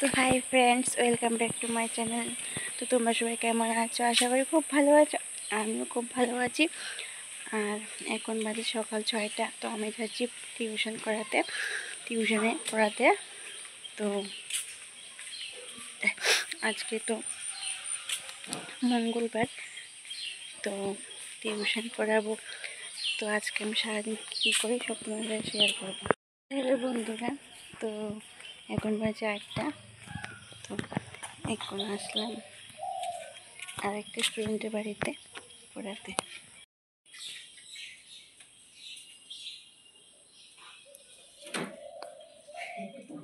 তো hi friends, welcome back to my channel. তো তোমরা সবাই কেমন আছো? আশা করি খুব ভালো আছো। আমিও খুব ভালো আছি। আর এখন বাজে সকাল 6টা। তো আমি যাচ্ছি টিউশনে পড়াতে। তো আজকে তো মঙ্গলবার, তো টিউশন পড়াবো। তো আজকে আমি সারাদিন কী করি সব তোমাদের শেয়ার করবো। হ্যালো বন্ধুরা, তো এখন বাজে 8টা। তো এখন আসলাম আর একটা স্টুডেন্টের বাড়িতে পড়াতে।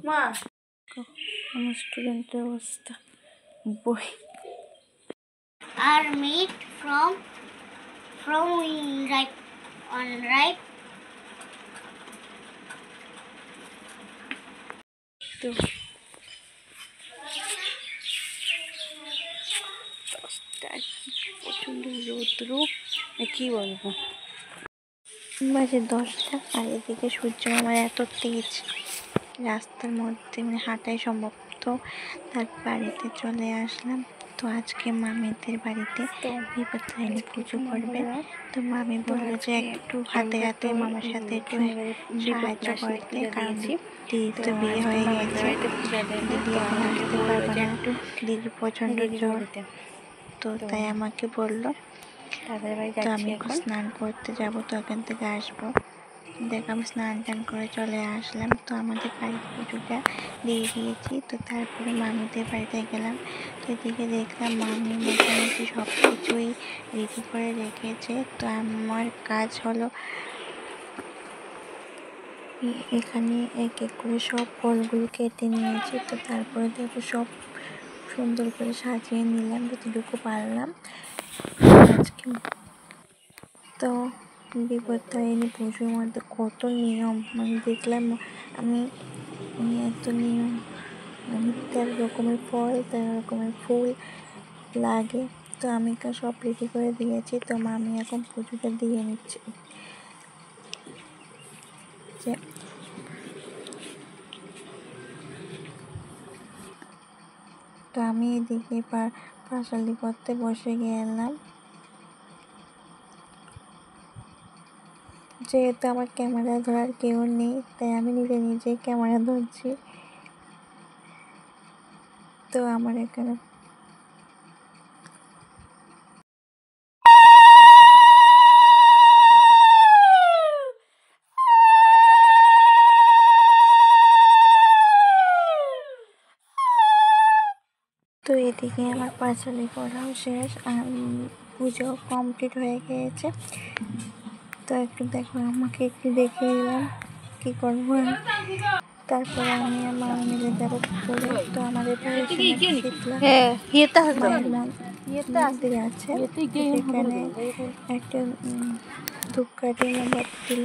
মা, আমার স্টুডেন্টের অবস্থা বই are made from ripe unripe তো প্রচণ্ড রৌদ্র, কী বলবো। বাজে 10টা আর এদিকে সূর্য আমার এত তেজ, রাস্তার মধ্যে মানে হাঁটাই সম্ভব। তো তার বাড়িতে চলে আসলাম। তো আজকে মামিদের বাড়িতে তো বিপত্তারিণী পুজো করবে। তো মামি বললো যে একটু হাতে হাতে মামার সাথে একটু সাহায্য করতে, কারণ দিদির তো বিয়ে হয়ে গিয়েছে, দিদি এখন আসতে পারবে না, দিদির প্রচণ্ড জ্বর। তো তাই আমাকে বললো। তো আমি এখন স্নান করতে যাব, তো এখান থেকে আসবো। দেখ আমি স্নান টান করে চলে আসলাম। তো আমাদের বাড়ির পুজোটা দিয়ে দিয়েছি। তো তারপরে মামিদের বাড়িতে গেলাম। তো এদিকে দেখলাম মামি মোটামুটি সব কিছুই রেডি করে রেখেছে। তো আমার কাজ হলো এখানে এক এক করে সব ফলগুলো কেটে নিয়েছি। তো তারপরে দেখো সব সুন্দর করে সাজিয়ে নিলাম যতটুকু পারলাম আজকে। তো বিপত্তারিণী পুজোর মধ্যে কত নিয়ম, মানে দেখলাম আমি এত নিয়ম, মানে 13 রকমের ফল 13 রকমের ফুল লাগে। তো আমি সব রেডি করে দিয়েছি। তো মামি এখন পুজোটা দিয়ে নিচ্ছে। তো আমি এদিকে পাঁচালি করতে বসে গেলাম। যেহেতু আমার ক্যামেরা ধরার কেউ নেই, তাই আমি নিজেই ক্যামেরা ধরছি। তো আমার এখানে তো এদিকে আমার পাঁচালি পড়াও শেষ আর পুজো কমপ্লিট হয়ে গিয়েছে। তো একটু দেখো, আমাকে একটু দেখে দিলাম কী করবো। তারপরে আমি আর মা মিলে যাবো পুকুরে। তো আমাদের মন্দির আছে, সেখানে একটা ধূপকাঠি মোমবাতি দিল।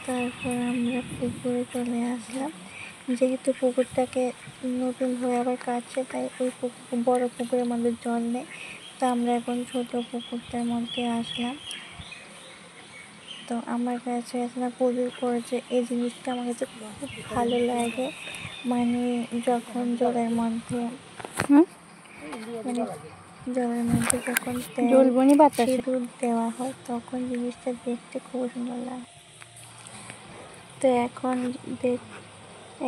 তারপর আমরা পুকুরে চলে আসলাম। যেহেতু পুকুরটাকে নতুন হয়ে আবার কাটছে, তাই ওই বড় পুকুরের মধ্যে জল নেই। তো আমরা এখন ছোট পুকুরটার মধ্যে আসলাম। তো আমার কাছে আসলে পুজো করেছে এই জিনিসটা আমার কাছে খুব ভালো লাগে। মানে যখন জলের মধ্যে যখন সিঁদুর দেওয়া হয়, তখন জিনিসটা দেখতে খুব সুন্দর লাগে। তো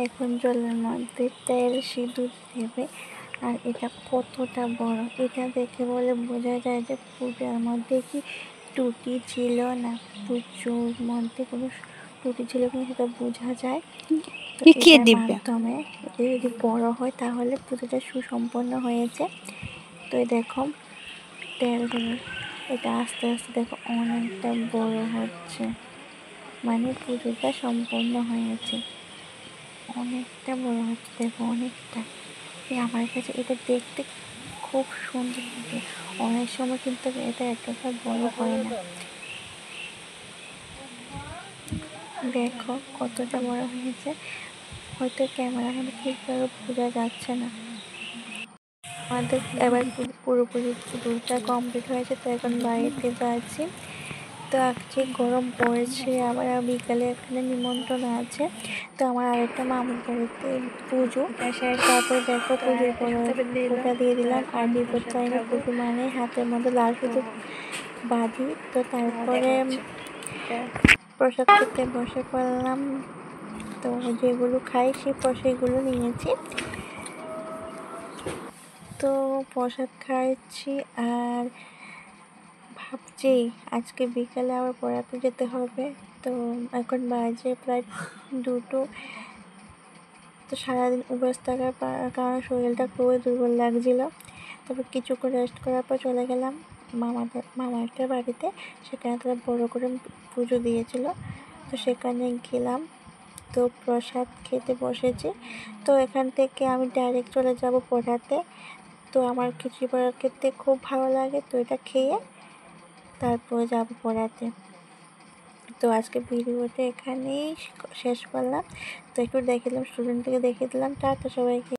এখন জলের মধ্যে তেল সিঁদুর দেবে। আর এটা কতটা বড়, এটা দেখে বলে বোঝা যায় যে পূজার মধ্যে কি ত্রুটি ছিল না, পুজোর মধ্যে কোনো ত্রুটি ছিল কিনা সেটা বোঝা যায়। এটার মাধ্যমে যদি বড় হয় তাহলে পুজোটা সুসম্পন্ন হয়েছে। তো দেখো তেল এটা আস্তে আস্তে দেখো অনেকটা বড় হচ্ছে, মানে পুজোটা সম্পন্ন হয়েছে, অনেকটা বড় হচ্ছে। দেখো অনেকটা, আমার কাছে এটা দেখতে খুব সুন্দর লাগে। অনেক সময় কিন্তু এটা এতটা বড় হয় না। দেখো কতটা বড় হয়েছে, হয়তো ক্যামেরার মধ্যে ঠিকভাবে বোঝা যাচ্ছে না। আমাদের এবার পুরোপুরি পুজোটা কমপ্লিট হয়েছে। তো এখন বাড়িতে যাচ্ছি। তো আজকে গরম পড়েছে, আবার বিকালে এখানে নিমন্ত্রণ আছে। তো আমার আরেকটা মামুর বাড়িতে পুজো, তারপর দেখো পুজোর ফোঁটা দিয়ে দিলাম। আর বিপত্তারিণী পুজো মানে হাতের মধ্যে লাল সিঁদুর বাঁধি। তো তারপরে প্রসাদ খেতে বসে পড়লাম। তো যেগুলো খাই সেই প্রসাদগুলো নিয়েছি। তো প্রসাদ খাচ্ছি আর ভাবছি আজকে বিকালে আবার পড়াতে যেতে হবে। তো এখন বাজে প্রায় 2টো। তো সারাদিন উপোস থাকার কারণে শরীরটা খুবই দুর্বল লাগছিল। তারপর কিছুক্ষণ রেস্ট করার পর চলে গেলাম মামাদের বাড়িতে। সেখানে তারা বড় করে পুজো দিয়েছিল, তো সেখানে গেলাম। তো প্রসাদ খেতে বসেছি। তো এখান থেকে আমি ডাইরেক্ট চলে যাব পড়াতে। তো আমার খিচুড়ি পড়া খেতে খুব ভালো লাগে, তো এটা খেয়ে তারপরে যাব পড়াতে। তো আজকে ভিডিওটা এখানেই শেষ করলাম। তো একটু দেখিয়ে দিলাম, স্টুডেন্টকে দেখিয়ে দিলাম। টাটা সবাইকে।